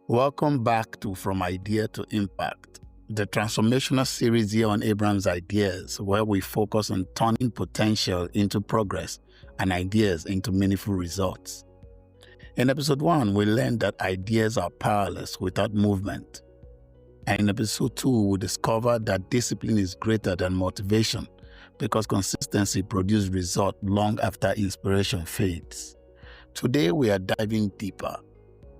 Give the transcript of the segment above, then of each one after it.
Welcome back to From Idea to Impact, the transformational series here on Abraham's Ideas, where we focus on turning potential into progress and ideas into meaningful results. In episode 1, we learned that ideas are powerless without movement. And in episode 2, we discovered that discipline is greater than motivation because consistency produces results long after inspiration fades. Today, we are diving deeper.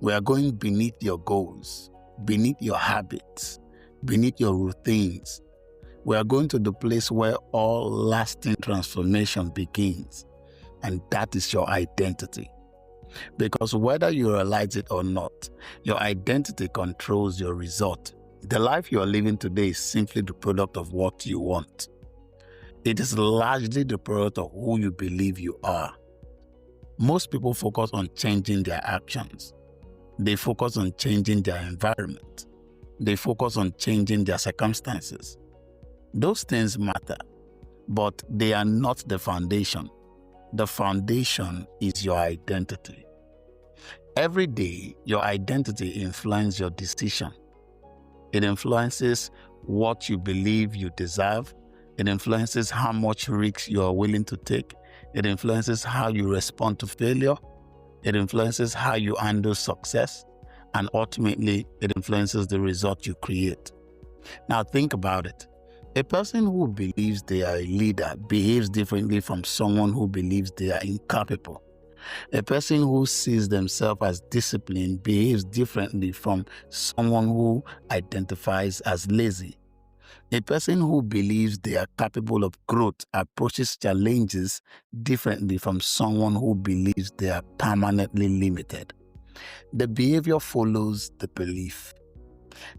We are going beneath your goals, beneath your habits, beneath your routines. We are going to the place where all lasting transformation begins, and that is your identity. Because whether you realize it or not, your identity controls your result. The life you are living today is simply the product of what you want. It is largely the product of who you believe you are. Most people focus on changing their actions. They focus on changing their environment. They focus on changing their circumstances. Those things matter, but they are not the foundation. The foundation is your identity. Every day, your identity influences your decision. It influences what you believe you deserve. It influences how much risk you are willing to take. It influences how you respond to failure. It influences how you handle success, and ultimately, it influences the result you create. Now think about it. A person who believes they are a leader behaves differently from someone who believes they are incapable. A person who sees themselves as disciplined behaves differently from someone who identifies as lazy. A person who believes they are capable of growth approaches challenges differently from someone who believes they are permanently limited. The behavior follows the belief.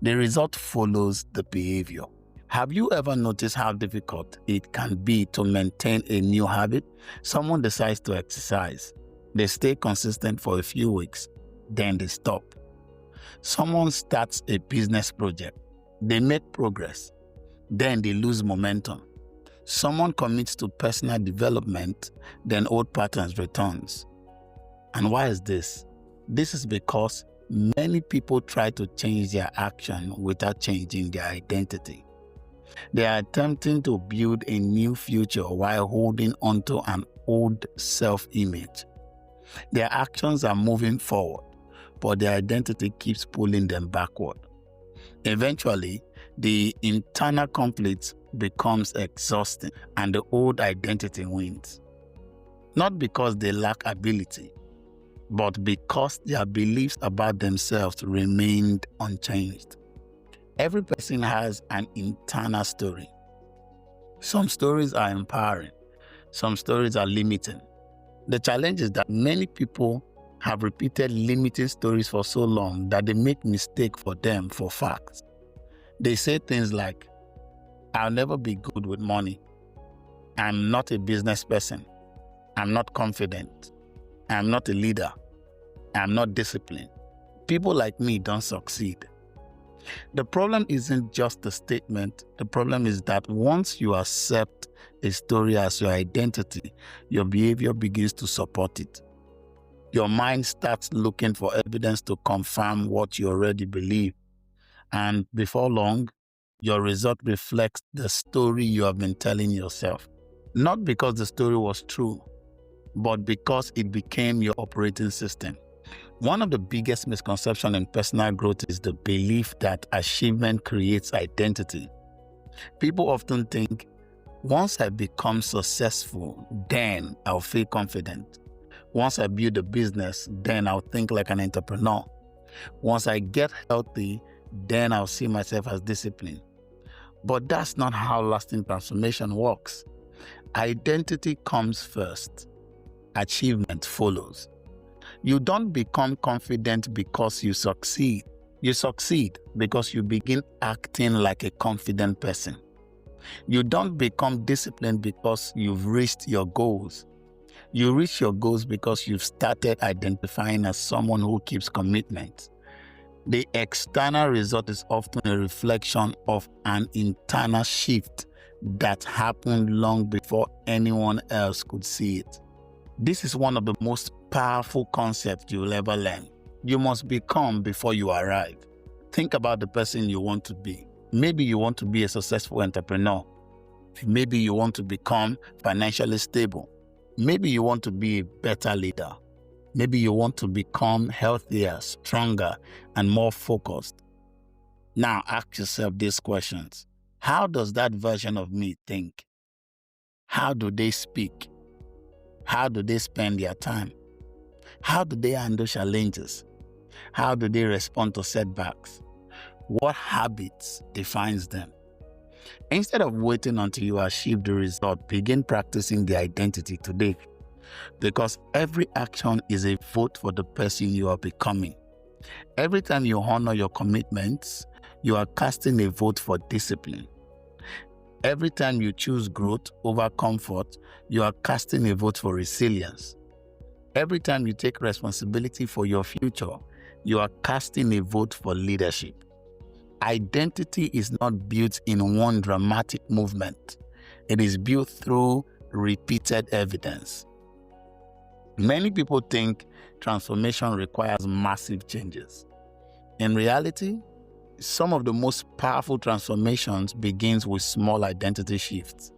The result follows the behavior. Have you ever noticed how difficult it can be to maintain a new habit? Someone decides to exercise. They stay consistent for a few weeks, then they stop. Someone starts a business project. They make progress. Then they lose momentum. Someone commits to personal development, then old patterns returns. And why is this? This is because many people try to change their action without changing their identity. They are attempting to build a new future while holding onto an old self-image. Their actions are moving forward, but their identity keeps pulling them backward. Eventually, the internal conflict becomes exhausting and the old identity wins. Not because they lack ability, but because their beliefs about themselves remained unchanged. Every person has an internal story. Some stories are empowering, some stories are limiting. The challenge is that many people have repeated limiting stories for so long that they make mistakes for them for facts. They say things like, I'll never be good with money. I'm not a business person. I'm not confident. I'm not a leader. I'm not disciplined. People like me don't succeed. The problem isn't just the statement. The problem is that once you accept a story as your identity, your behavior begins to support it. Your mind starts looking for evidence to confirm what you already believe. And before long, your result reflects the story you have been telling yourself. Not because the story was true, but because it became your operating system. One of the biggest misconceptions in personal growth is the belief that achievement creates identity. People often think, once I become successful, then I'll feel confident. Once I build a business, then I'll think like an entrepreneur. Once I get healthy, then I'll see myself as disciplined. But that's not how lasting transformation works. Identity comes first. Achievement follows. You don't become confident because you succeed. You succeed because you begin acting like a confident person. You don't become disciplined because you've reached your goals. You reach your goals because you've started identifying as someone who keeps commitment. The external result is often a reflection of an internal shift that happened long before anyone else could see it. This is one of the most powerful concepts you'll ever learn. You must become before you arrive. Think about the person you want to be. Maybe you want to be a successful entrepreneur. Maybe you want to become financially stable. Maybe you want to be a better leader. Maybe you want to become healthier, stronger, and more focused. Now ask yourself these questions. How does that version of me think? How do they speak? How do they spend their time? How do they handle challenges? How do they respond to setbacks? What habits defines them? Instead of waiting until you achieve the result, begin practicing the identity today. Because every action is a vote for the person you are becoming. Every time you honor your commitments, you are casting a vote for discipline. Every time you choose growth over comfort, you are casting a vote for resilience. Every time you take responsibility for your future, you are casting a vote for leadership. Identity is not built in one dramatic movement. It is built through repeated evidence. Many people think transformation requires massive changes. In reality, some of the most powerful transformations begins with small identity shifts.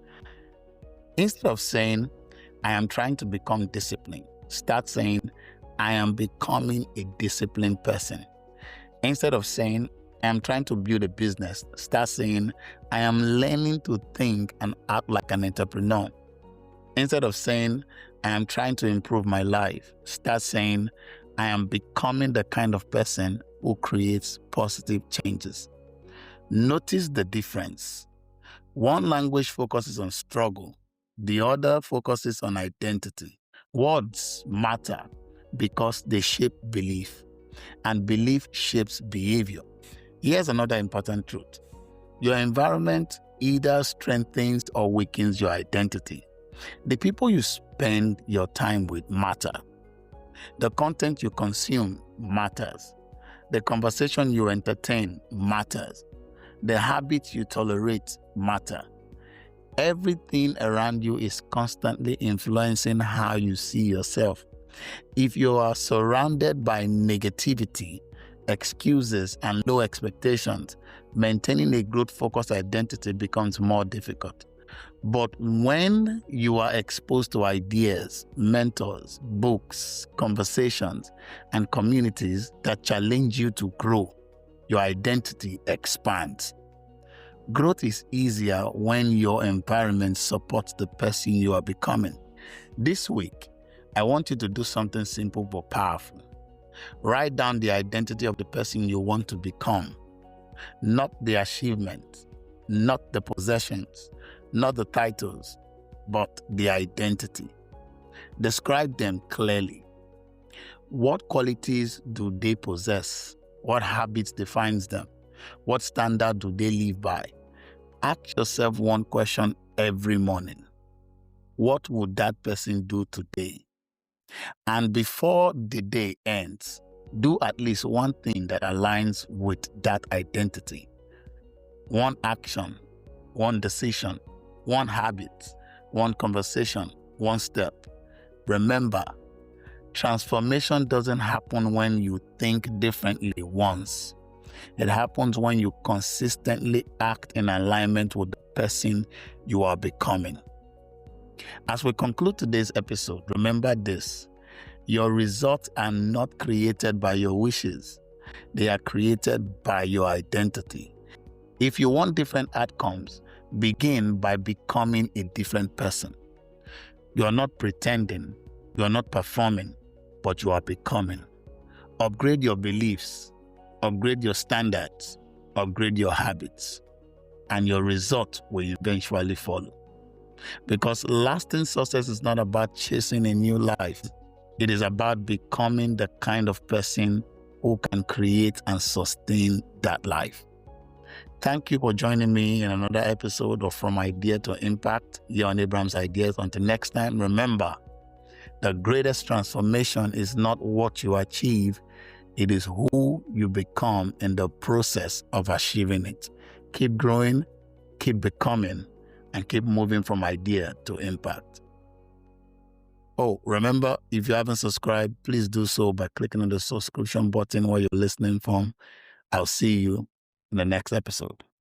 Instead of saying, I am trying to become disciplined, start saying, I am becoming a disciplined person. Instead of saying, I am trying to build a business, start saying, I am learning to think and act like an entrepreneur. Instead of saying, I am trying to improve my life, start saying, I am becoming the kind of person who creates positive changes. Notice the difference. One language focuses on struggle. The other focuses on identity. Words matter because they shape belief, and belief shapes behavior. Here's another important truth. Your environment either strengthens or weakens your identity. The people you spend your time with matter. The content you consume matters. The conversation you entertain matters. The habits you tolerate matter. Everything around you is constantly influencing how you see yourself. If you are surrounded by negativity, excuses, and low expectations, maintaining a growth-focused identity becomes more difficult. But when you are exposed to ideas, mentors, books, conversations, and communities that challenge you to grow, your identity expands. Growth is easier when your environment supports the person you are becoming. This week, I want you to do something simple but powerful. Write down the identity of the person you want to become, not the achievements, not the possessions, not the titles, but the identity. Describe them clearly. What qualities do they possess? What habits defines them? What standard do they live by? Ask yourself one question every morning. What would that person do today? And before the day ends, do at least one thing that aligns with that identity. One action, one decision, one habit, one conversation, one step. Remember, transformation doesn't happen when you think differently once. It happens when you consistently act in alignment with the person you are becoming. As we conclude today's episode, remember this. Your results are not created by your wishes. They are created by your identity. If you want different outcomes, begin by becoming a different person. You are not pretending, you are not performing, but you are becoming. Upgrade your beliefs, upgrade your standards, upgrade your habits, and your result will eventually follow. Because lasting success is not about chasing a new life. It is about becoming the kind of person who can create and sustain that life. Thank you for joining me in another episode of From Idea to Impact here on Abraham's Ideas. Until next time, remember, the greatest transformation is not what you achieve, it is who you become in the process of achieving it. Keep growing, keep becoming, and keep moving from idea to impact. Oh, remember, if you haven't subscribed, please do so by clicking on the subscription button where you're listening from. I'll see you in the next episode.